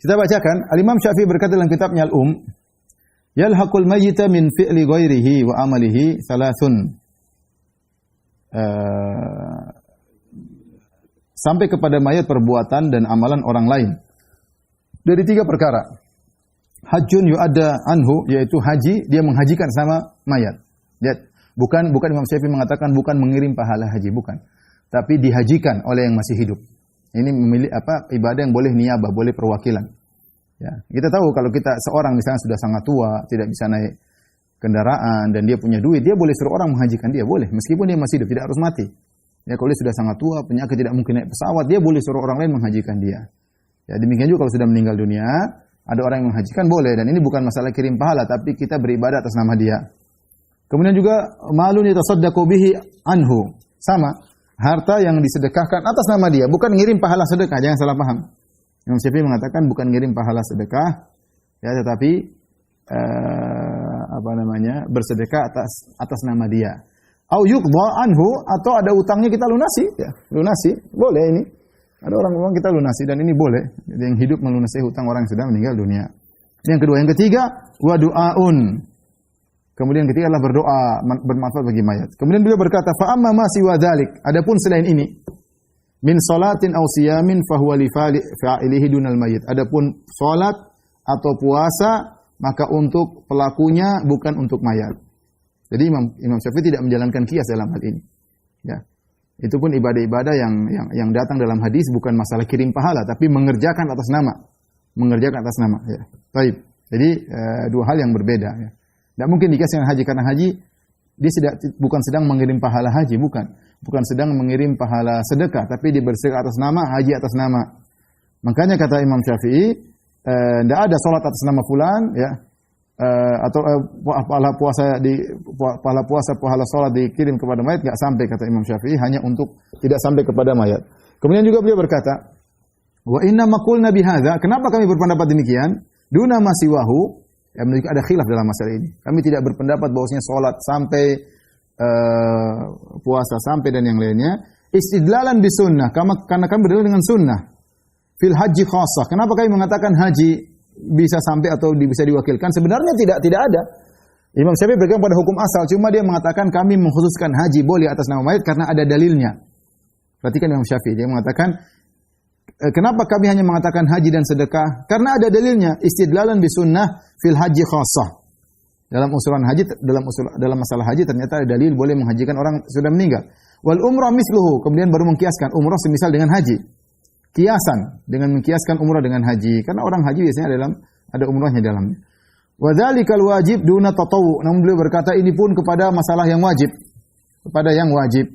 Kita bacakan, Al-Imam Syafi'i berkata dalam kitabnya Al-Um, yalhaqul mayyita min fi'li ghairihi wa amalihi thalathun. Sampai kepada mayat perbuatan dan amalan orang lain. Dari 3 perkara. Hajjun yu'adda anhu, yaitu haji, dia menghajikan sama mayat. Lihat, bukan Imam Syafi'i mengatakan bukan mengirim pahala haji, bukan. Tapi dihajikan oleh yang masih hidup. Ini memilih ibadah yang boleh niyabah, boleh perwakilan. Ya, kita tahu kalau kita seorang misalnya sudah sangat tua, tidak bisa naik kendaraan dan dia punya duit, dia boleh suruh orang menghajikan dia, boleh, meskipun dia masih hidup, tidak harus mati. Ya, kalau dia sudah sangat tua, penyakit tidak mungkin naik pesawat, dia boleh suruh orang lain menghajikan dia. Ya, demikian juga kalau sudah meninggal dunia, ada orang yang menghajikan boleh, dan ini bukan masalah kirim pahala, tapi kita beribadah atas nama dia. Kemudian juga malun yatasaddaqu bihi anhu, sama, harta yang disedekahkan atas nama dia, bukan ngirim pahala sedekah, jangan salah paham. Imam Syafi'i mengatakan bukan ngirim pahala sedekah, ya, tetapi bersedekah atas nama dia. Au yuqda anhu, atau ada utangnya kita lunasi, ya, lunasi, boleh ini. Ada orang ngomong kita lunasi dan ini boleh. Jadi yang hidup melunasi hutang orang yang sudah meninggal dunia. Yang kedua, yang ketiga, wa du'aun. Kemudian ketiga adalah berdoa bermanfaat bagi mayat. Kemudian beliau berkata, fa amma ma siwa dzalik, adapun selain ini, min salatin aw siyamin fa huwa li fa'ilihi dunal mayyit. Adapun salat atau puasa maka untuk pelakunya bukan untuk mayat. Jadi Imam Syafi'i tidak menjalankan qiyas dalam hal ini. Ya. Itu pun ibadah-ibadah yang datang dalam hadis bukan masalah kirim pahala tapi mengerjakan atas nama. Mengerjakan atas nama, ya. Baik. Jadi dua hal yang berbeda, ya. Tidak mungkin dikias dengan haji, karena haji dia bukan sedang mengirim pahala haji, bukan sedang mengirim pahala sedekah, tapi dia bersedekah atas nama, haji atas nama. Makanya kata Imam Syafi'i, tidak ada salat atas nama fulan, ya, atau pahala pahala salat dikirim kepada mayat, enggak sampai, kata Imam Syafi'i, hanya untuk tidak sampai kepada mayat. Kemudian juga beliau berkata, wa inna maqulna bihadza, kenapa kami berpendapat demikian? Duna ma siwahu, ya, menunjukkan ada khilaf dalam masalah ini. Kami tidak berpendapat bahwasanya salat sampai puasa sampai dan yang lainnya istidlalan bi sunnah, karena kami berdalil dengan sunnah. Fil haji khassah. Kenapa kami mengatakan haji bisa sampai atau bisa diwakilkan? Sebenarnya tidak ada. Imam Syafi'i berpegang pada hukum asal, cuma dia mengatakan kami mengkhususkan haji boleh atas nama mayit karena ada dalilnya. Perhatikan Imam Syafi'i, dia mengatakan kenapa kami hanya mengatakan haji dan sedekah? Karena ada dalilnya. Istidlalan bi sunnah fil haji khassah. Dalam usulan haji, dalam masalah haji ternyata ada dalil boleh menghajikan orang sudah meninggal. Wal umrah misluhu, kemudian baru mengkiaskan umrah semisal dengan haji. Kiasan dengan mengkiaskan umrah dengan haji, karena orang haji biasanya ada umrahnya dalamnya. Wa dzalikal wajib duna tatawwu. Namun beliau berkata ini pun kepada masalah yang wajib, kepada yang wajib.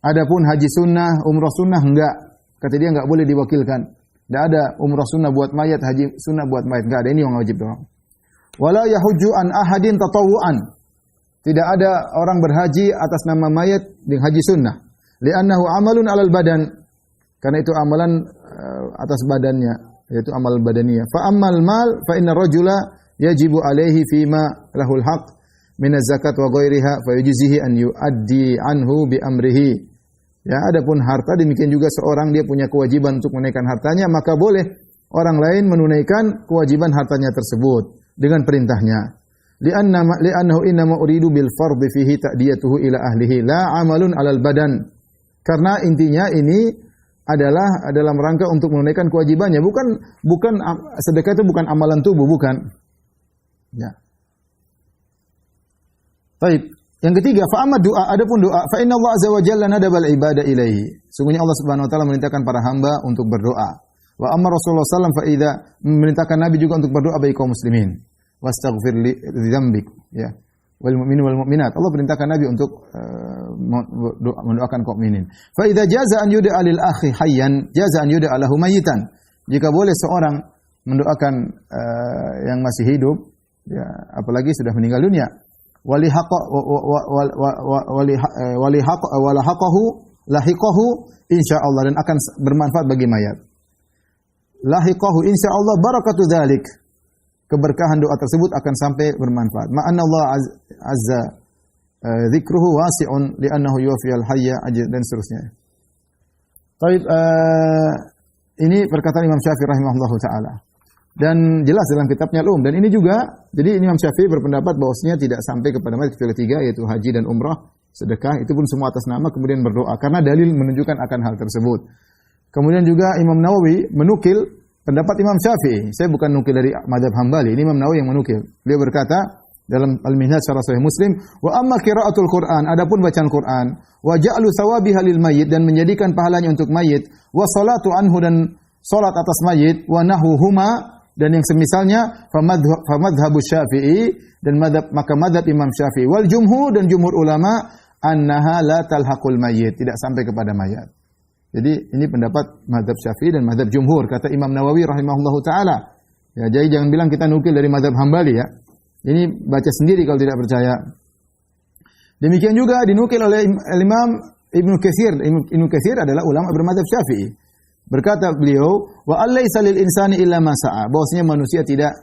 Adapun haji sunnah, umrah sunnah enggak. Kata dia enggak boleh diwakilkan. Tidak ada umrah sunnah buat mayat, haji sunnah buat mayat, enggak ada, ini yang wajib doang. Wala yahujju an ahadin tatawwuan. Tidak ada orang berhaji atas nama mayat dengan haji sunnah. Li'annahu amalun 'alal badan. Karena itu amalan atas badannya, yaitu amal badaniyah. Fa ammal mal fa inna rajula yajibu alaihi fima lahul haq min az-zakat wa ghairiha fa yujzihi an yuaddi anhu bi amrihi. Ya, adapun harta demikian juga seorang dia punya kewajiban untuk menunaikan hartanya, maka boleh orang lain menunaikan kewajiban hartanya tersebut dengan perintahnya. Li'annahu innama uridu bil fardhi fihi ta'diyatuhu ila ahlihi la amalun 'alal badan. Karena intinya ini adalah dalam rangka untuk menunaikan kewajibannya, bukan sedekah itu bukan amalan tubuh, bukan. Ya. Baik. Yang ketiga, fa amma doa, adapun doa, fa inna Allah azza wa jalla nadabal ibada ilaihi. Sungguhnya Allah Subhanahu wa taala memerintahkan para hamba untuk berdoa. Wa amma Rasulullah sallallahu alaihi wasallam fa idza, memerintahkan Nabi juga untuk berdoa bagi kaum muslimin. Wastaghfir li dzambik, ya. Wal mu'minin wal mu'minat. Allah perintahkan Nabi untuk mendoakan kaum mukminin. Fa idza jaza an yud'a lil akhi hayyan, jaza an yud'a lahu mayitan. Jika boleh seorang mendoakan yang masih hidup, ya, apalagi sudah meninggal dunia. Lahiqahu insyaallah, dan akan bermanfaat bagi mayat. Lahiqahu insyaallah barakatu dzalik. Keberkahan doa tersebut akan sampai bermanfaat. Ma'anna Allah azza dzikruhu wasi'un li'annahu yuwafiyal hayya ajr, dan seterusnya. Baik, ini perkataan Imam Syafi'i rahimahullahu taala. Dan jelas dalam kitabnya Al-Um. Dan ini juga, jadi Imam Syafi'i berpendapat bahwasanya tidak sampai kepada mayat kecuali 3, yaitu haji dan umrah, sedekah, itu pun semua atas nama, kemudian berdoa. Karena dalil menunjukkan akan hal tersebut. Kemudian juga Imam Nawawi menukil pendapat Imam Syafi'i. Saya bukan nukil dari mazhab Hambali, ini Imam Nawawi yang menukil. Beliau berkata dalam Al-Minhaj Syarah Sahih Muslim, wa amma qiraatul Qur'an, adapun bacaan Quran, wa ja'alu thawabiha lil mayyit, dan menjadikan pahalanya untuk mayit, wa salatu anhu, dan salat atas mayit, wa nahuhuma, dan yang semisalnya, fa madhhabu Syafi'i, dan maka madhab Imam Syafi'i wal jumhur, dan jumhur ulama, annaha la talhaqul mayyit, tidak sampai kepada mayat. Jadi ini pendapat mazhab Syafi'i dan mazhab jumhur, kata Imam Nawawi rahimahullahu taala. Ya, jadi jangan bilang kita nukil dari mazhab Hambali ya. Ini baca sendiri kalau tidak percaya. Demikian juga dinukil oleh Imam Ibnu Katsir. Ibnu Katsir adalah ulama bermadzhab Syafi'i. Berkata beliau, wa alaysa lil insani illa ma sa'a. Bahwasanya manusia tidak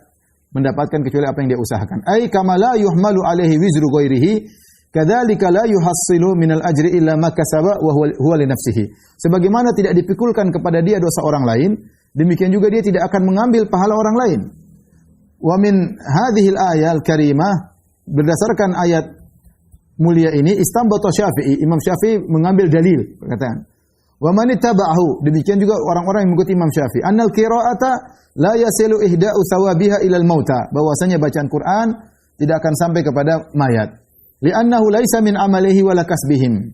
mendapatkan kecuali apa yang dia usahakan. Ai kama la yuhmalu alaihi wizru ghairihi, kadzalika la yuhassilu minal ajri illa ma kasaba wa huwa li nafsihi. Sebagaimana tidak dipikulkan kepada dia dosa orang lain, demikian juga dia tidak akan mengambil pahala orang lain. Wa min hadhil ayat al-karimah, berdasarkan ayat mulia ini, istambata Syafi'i, Imam Syafi'i mengambil dalil, perkataan. Wa man ittaba'ahu, demikian juga orang-orang yang mengikuti Imam Syafi'i, annal qira'ata la yasilu ihda'u thawabiha ilal mauta, bahwasanya bacaan Quran tidak akan sampai kepada mayat. Li'annahu laisa min amalihi wala kasbihim.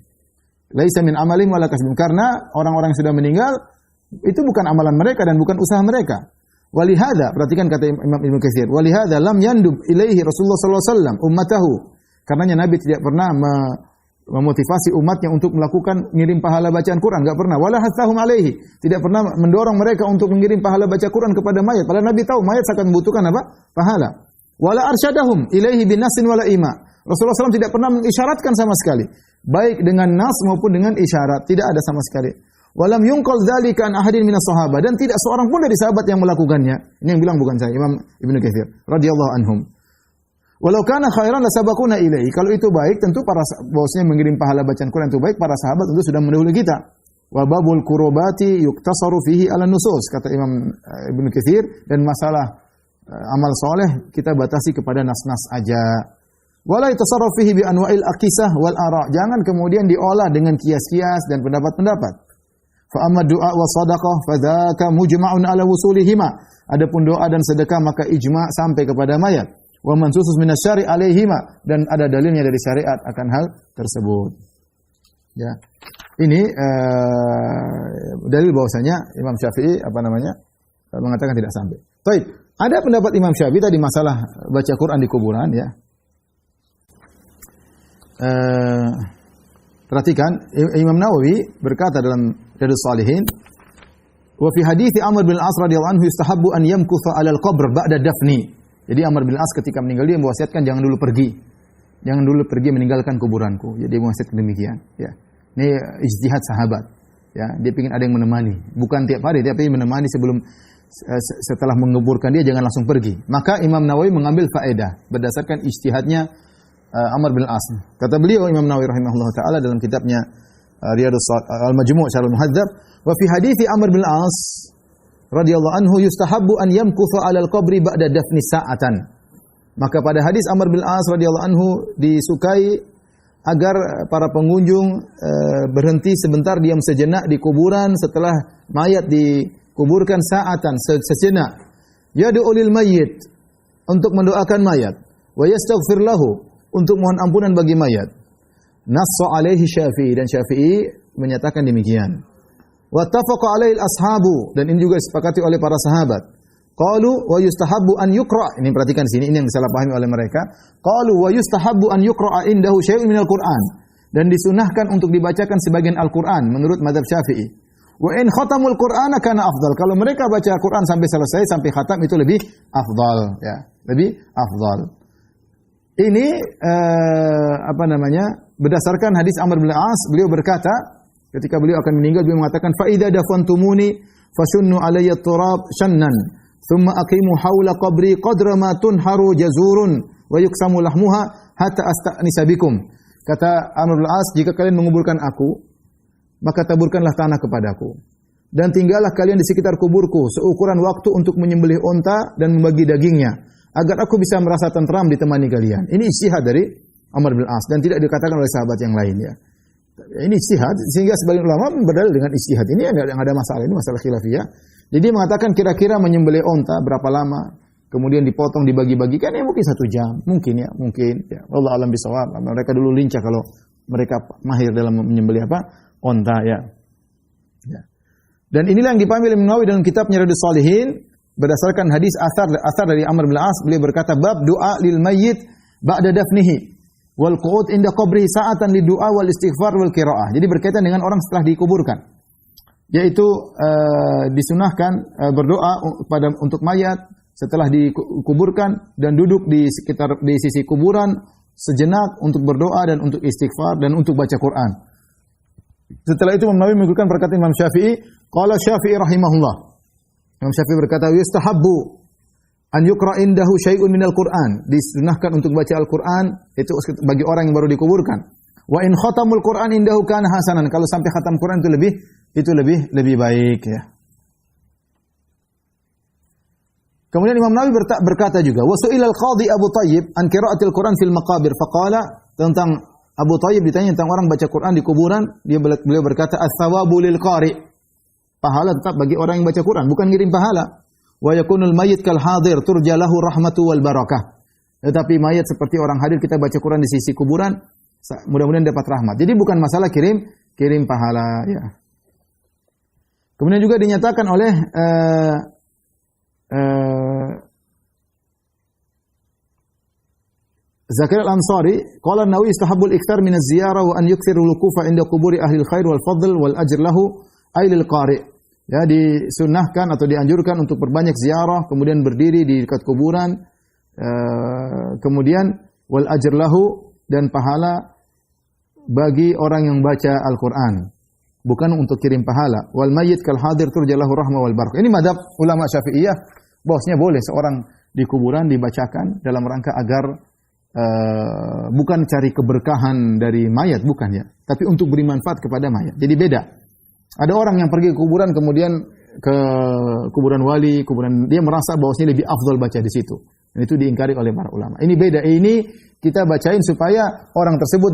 Laisa min amalihim wala kasbihim, karena orang-orang yang sudah meninggal itu bukan amalan mereka dan bukan usaha mereka. Walihada, perhatikan kata Imam Ibnu Katsir, walihada lam yandub ilaihi Rasulullah sallallahu alaihi wasallam ummatahu. Karenanya Nabi tidak pernah memotivasi umatnya untuk melakukan ngirim pahala bacaan Quran, enggak pernah. Wala hathahum alaihi, tidak pernah mendorong mereka untuk mengirim pahala baca Quran kepada mayat. Padahal Nabi tahu mayat akan membutuhkan apa? Pahala. Wala arsyadahum ilaihi binasin wala ima. Rasulullah SAW tidak pernah mengisyaratkan sama sekali, baik dengan nas maupun dengan isyarat, tidak ada sama sekali. Walam yunqal dzalika an ahadin minas sahabah, dan tidak seorang pun dari sahabat yang melakukannya. Ini yang bilang bukan saya, Imam Ibnu Katsir radhiyallahu anhum. Walau kana khairan lasabaquna ilaihi, kalau itu baik tentu para bahwasanya mengirim pahala bacaan Quran itu baik, para sahabat tentu sudah mendahului kita. Wa babul qurubati yuktasaru fihi ala nusus, kata Imam Ibnu Katsir, dan masalah amal soleh kita batasi kepada nas-nas aja. Wala yatasarraf fihi bi anwa'il aqisah wal ara', jangan kemudian diolah dengan kias-kias dan pendapat-pendapat. Fa amma du'a wa shadaqah fadzaka mujma'un ala wusulihima, adapun doa dan sedekah maka ijma' sampai kepada mayat. Wa mansusus minasyari' alaihima, dan ada dalilnya dari syariat akan hal tersebut. Ya. Ini dalil bahwasanya Imam Syafi'i mengatakan tidak sampai. Baik, ada pendapat Imam Syafi'i tadi masalah baca Quran di kuburan ya. Perhatikan Imam Nawawi berkata dalam Riyadhus Shalihin, wa fi hadits Amr bin Al-As radhiyallahu anhu yustahabbu an yamkutha 'ala al-qabr ba'da dafni. Jadi Amr bin Al-As ketika meninggal dia mewasiatkan jangan dulu pergi. Jangan dulu pergi meninggalkan kuburanku. Jadi dia mewasiatkan demikian, ya. Ini ijtihad sahabat. Ya, dia ingin ada yang menemani, bukan tiap hari, tapi menemani sebelum setelah menguburkan dia jangan langsung pergi. Maka Imam Nawawi mengambil faedah berdasarkan ijtihadnya Amr bin Al-As. Kata beliau Imam Nawawi rahimahullah taala dalam kitabnya Riyadhus Al-Majmu' Syarh Al-Muhadzab, wa fi hadithi Amr bin Al-As radhiyallahu anhu yustahabbu an yamkutha 'ala al-qabri ba'da dafni sa'atan. Maka pada hadis Amr bin Al-As radhiyallahu anhu disukai agar para pengunjung berhenti sebentar, diam sejenak di kuburan setelah mayat dikuburkan, sa'atan, sejenak. Yad'u lil mayyit, untuk mendoakan mayat, wa yastaghfir lahu, untuk mohon ampunan bagi mayat. Nassa alaihi Syafi'i, dan Syafi'i menyatakan demikian. Wattafaqa alaihi al-ashabu, dan ini juga disepakati oleh para sahabat. Qalu wa yustahabbu an yuqra', ini perhatikan sini, ini yang disalahpahami oleh mereka. Qalu wa yustahabbu an yuqra'a indahu syai'un minal Qur'an, dan disunahkan untuk dibacakan sebagian Al-Qur'an menurut mazhab Syafi'i. Wa in khatamul Qur'ana kana afdal, kalau mereka baca Al-Qur'an sampai selesai, sampai khatam, itu lebih afdal, ya, lebih afdal. Ini berdasarkan hadis Amr bin Al-As, beliau berkata ketika beliau akan meninggal, beliau mengatakan fa idza dafantumuni fasunnu alayya turab shannan thumma aqimu haula qabri qadra ma tunharu jazurun wa yuksamu lahmuha hatta asta'nisa bikum. Kata Amr bin Al-As, jika kalian menguburkan aku, maka taburkanlah tanah kepadaku. dan tinggallah kalian di sekitar kuburku seukuran waktu untuk menyembelih unta dan membagi dagingnya, agar aku bisa merasa tentram ditemani kalian. Ini ijtihad dari Amr bin As dan tidak dikatakan oleh sahabat yang lain ya. Ini ijtihad sehingga sebagian ulama berdalil dengan ijtihad. Ini enggak ada masalah, ini masalah khilafiyah. Jadi dia mengatakan kira-kira menyembelih unta berapa lama, kemudian dipotong dibagi-bagikan ya mungkin 1 jam, mungkin ya. Wallahu a'lam bishawab. Mereka dulu lincah kalau mereka mahir dalam menyembelih unta ya. Ya. Dan inilah yang dipahami oleh Imam Nawawi dalam kitabnya Riyadhus Shalihin berdasarkan hadis asar dari Amr bin As. Beliau berkata bab doa lil mayyit ba'da dafnihi wal qu'ud inda qabri sa'atan lid du'a wal istighfar wal qiraah. Jadi berkaitan dengan orang setelah dikuburkan. Yaitu disunahkan berdoa untuk mayat setelah dikuburkan dan duduk di sisi kuburan sejenak untuk berdoa dan untuk istighfar dan untuk baca Quran. Setelah itu Imam Nawawi menunjukkan perkataan Imam Syafi'i, qala Syafi'i rahimahullah. Imam Syafi'i berkata, "Yustahabbu an yuqra indahu syai'un minal Qur'an." Disunahkan untuk baca Al-Qur'an itu bagi orang yang baru dikuburkan. Wa in khatamul Qur'an indahu kana hasanan. Kalau sampai khatam Quran itu lebih baik ya. Kemudian Imam Nawawi berkata juga, "Wa su'ila al-qadhi Abu Thayyib an qira'atil Qur'an fil maqabir." Faqala, tentang Abu Thayyib ditanya tentang orang baca Quran di kuburan, beliau berkata, "Ats-tsawabu lil qari." Pahala tetap bagi orang yang baca Quran, bukan ngirim pahala. Wa yakunul mayyit kal hadir turja lahu rahmatu wal barakah. Tetapi mayat seperti orang hadir, kita baca Quran di sisi kuburan, mudah-mudahan dapat rahmat. Jadi bukan masalah kirim pahala ya. Kemudian juga dinyatakan oleh Zakir al-Ansari, qala an-Nawawi istahabbul iktsar min az-ziyarah wa an yukthiru al-wuqufa 'inda quburi ahli al-khair wal fadl wal ajr lahu ay lil qari'. Ya, disunnahkan atau dianjurkan untuk berbanyak ziarah, kemudian berdiri di dekat kuburan, kemudian wal ajr lahu, dan pahala bagi orang yang baca Al-Qur'an. Bukan untuk kirim pahala. Wal mayyit kal hadir turja lahu rahmah wal barakah. Ini mazhab ulama Syafi'iyah, bahwasanya boleh seorang di kuburan dibacakan dalam rangka agar bukan cari keberkahan dari mayat, bukan ya, tapi untuk beri manfaat kepada mayat. Jadi beda. Ada orang yang pergi ke kuburan, kemudian ke kuburan wali, dia merasa bahwasanya lebih afdal baca di situ. Dan itu diingkari oleh para ulama. Ini beda. Ini kita bacain supaya orang tersebut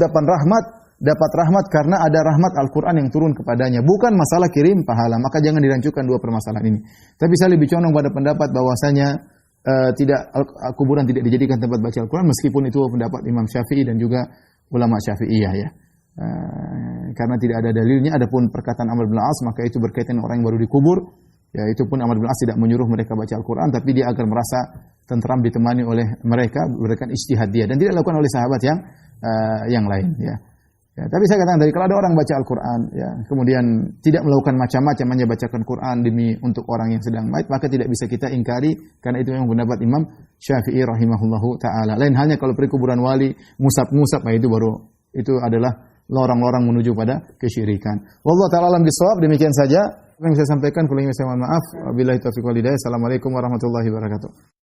dapat rahmat karena ada rahmat Al-Quran yang turun kepadanya. Bukan masalah kirim pahala. Maka jangan dirancukan dua permasalahan ini. Tapi saya lebih condong pada pendapat bahwasanya kuburan tidak dijadikan tempat baca Al-Quran, meskipun itu pendapat Imam Syafi'i dan juga ulama Syafi'iyah ya. Karena tidak ada dalilnya. Adapun perkataan Amr bin As, maka itu berkaitan orang yang baru dikubur. Ya, itu pun Amr bin As tidak menyuruh mereka baca Al-Quran, tapi dia agar merasa tentram ditemani oleh mereka, berikan ijtihad dia, dan tidak dilakukan oleh sahabat yang lain ya. Ya, tapi saya katakan tadi, kalau ada orang baca Al-Quran, ya, kemudian tidak melakukan macam-macam, hanya bacakan Quran demi untuk orang yang sedang mait, maka tidak bisa kita ingkari, karena itu memang pendapat Imam Syafi'i rahimahullahu ta'ala. Lain halnya kalau pergi kuburan wali, ngusap-ngusap, nah itu adalah lorong-lorong menuju pada kesyirikan. Wallahu ta'ala alam bisawab. Demikian saja yang saya sampaikan, kurang lebih saya mohon maaf. Wabillahi taufiq wal hidayah. Assalamualaikum warahmatullahi wabarakatuh.